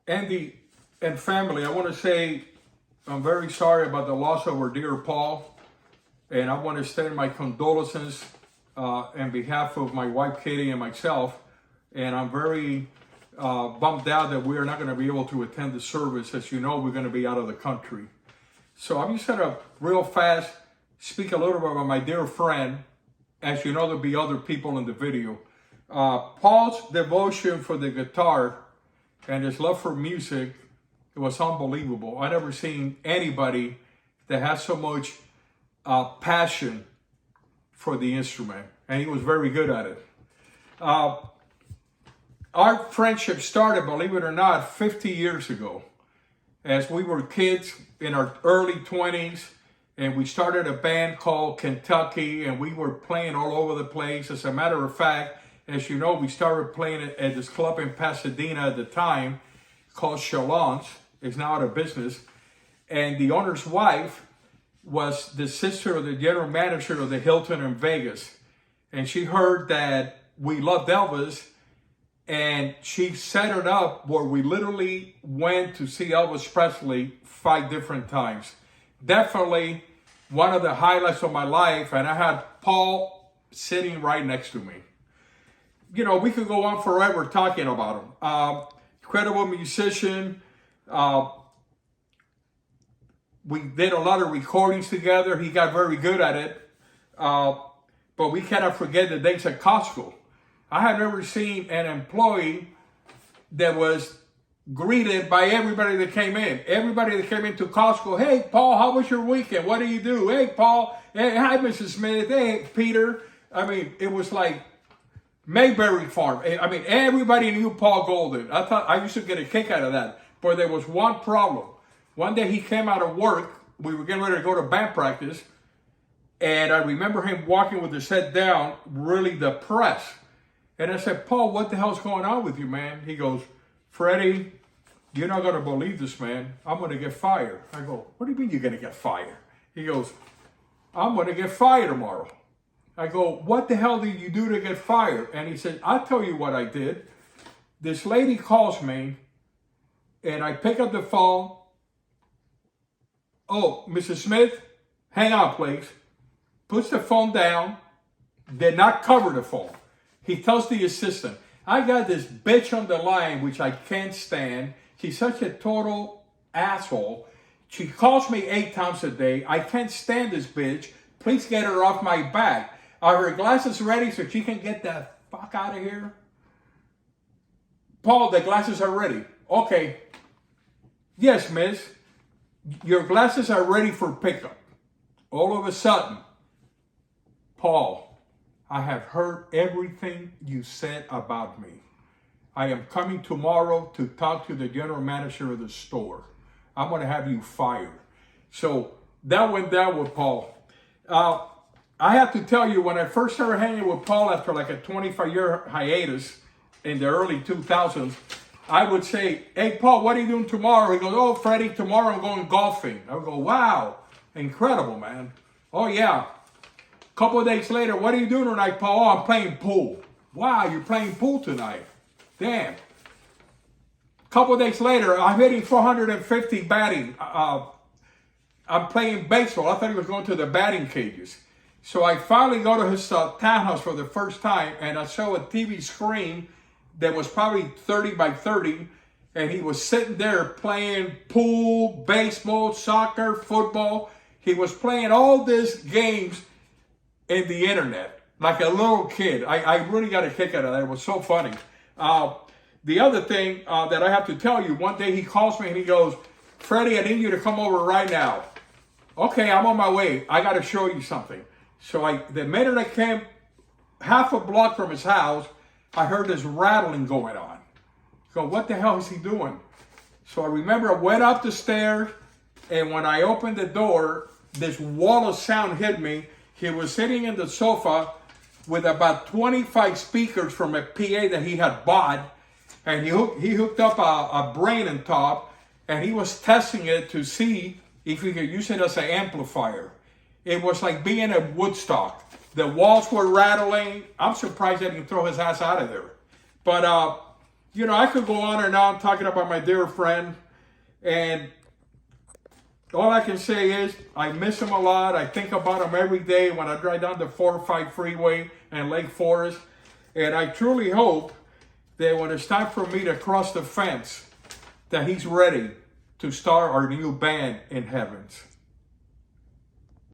Andy and family, I want to say I'm very sorry about the loss of our dear Paul. And I want to extend my condolences on behalf of my wife, Katie, and myself. And I'm very bummed out that we are not going to be able to attend the service. As you know, we're going to be out of the country. So I'm just going to real fast speak a little bit about my dear friend. As you know, there'll be other people in the video. Paul's devotion for the guitar and his love for music, it was unbelievable. I never seen anybody that has so much passion for the instrument, and he was very good at it. Our friendship started, believe it or not, 50 years ago, as we were kids in our early 20s, and we started a band called Kentucky, and we were playing all over the place. As a matter of fact, as you know, we started playing at this club in Pasadena at the time called Chalons. It's now out of business. And the owner's wife was the sister of the general manager of the Hilton in Vegas. And she heard that we loved Elvis, and she set it up where we literally went to see Elvis Presley 5 different times. Definitely one of the highlights of my life, and I had Paul sitting right next to me. You know, we could go on forever talking about him. Incredible musician. We did a lot of recordings together. He got very good at it. But we cannot forget the days at Costco. I have never seen an employee that was greeted by everybody that came in. Everybody that came into Costco, hey, Paul, how was your weekend? What do you do? Hey, Paul. Hey, hi, Mrs. Smith. Hey, Peter. I mean, it was like Mayberry Farm. I mean, everybody knew Paul Golden. I used to get a kick out of that. But there was one problem. One day he came out of work. We were getting ready to go to band practice. And I remember him walking with his head down, really depressed. And I said, Paul, what the hell's going on with you, man? He goes, Freddie, you're not going to believe this, man. I'm going to get fired. I go, what do you mean you're going to get fired? He goes, I'm going to get fired tomorrow. I go, what the hell did you do to get fired? And he said, I'll tell you what I did. This lady calls me, and I pick up the phone. Oh, Mrs. Smith, hang on, please. Puts the phone down, did not cover the phone. He tells the assistant, I got this bitch on the line, which I can't stand. She's such a total asshole. She calls me 8 times a day. I can't stand this bitch. Please get her off my back. Are her glasses ready so she can get the fuck out of here? Paul, the glasses are ready. Okay. Yes, miss. Your glasses are ready for pickup. All of a sudden, Paul, I have heard everything you said about me. I am coming tomorrow to talk to the general manager of the store. I'm going to have you fired. So that went down with Paul. I have to tell you, when I first started hanging with Paul after like a 25-year hiatus in the early 2000s, I would say, hey, Paul, what are you doing tomorrow? He goes, oh, Freddie, tomorrow I'm going golfing. I would go, wow, incredible, man. Oh, yeah. A couple of days later, what are you doing tonight, Paul? Oh, I'm playing pool. Wow, you're playing pool tonight. Damn. A couple of days later, I'm hitting 450 batting. I'm playing baseball. I thought he was going to the batting cages. So I finally go to his townhouse for the first time, and I saw a TV screen that was probably 30 by 30, and he was sitting there playing pool, baseball, soccer, football. He was playing all these games in the internet, like a little kid. I really got a kick out of that. It was so funny. The other thing that I have to tell you, one day he calls me and he goes, Freddie, I need you to come over right now. Okay, I'm on my way. I got to show you something. So the minute I came half a block from his house, I heard this rattling going on. So what the hell is he doing? So I remember I went up the stairs, and when I opened the door, this wall of sound hit me. He was sitting in the sofa with about 25 speakers from a PA that he had bought, and he hooked up a brain on top, and he was testing it to see if he could use it as an amplifier. It was like being at Woodstock. The walls were rattling. I'm surprised I didn't throw his ass out of there. But You know, I could go on and on talking about my dear friend, and all I can say is I miss him a lot. I think about him every day when I drive down the 405 freeway and Lake Forest. And I truly hope that when it's time for me to cross the fence, that he's ready to start our new band in heavens.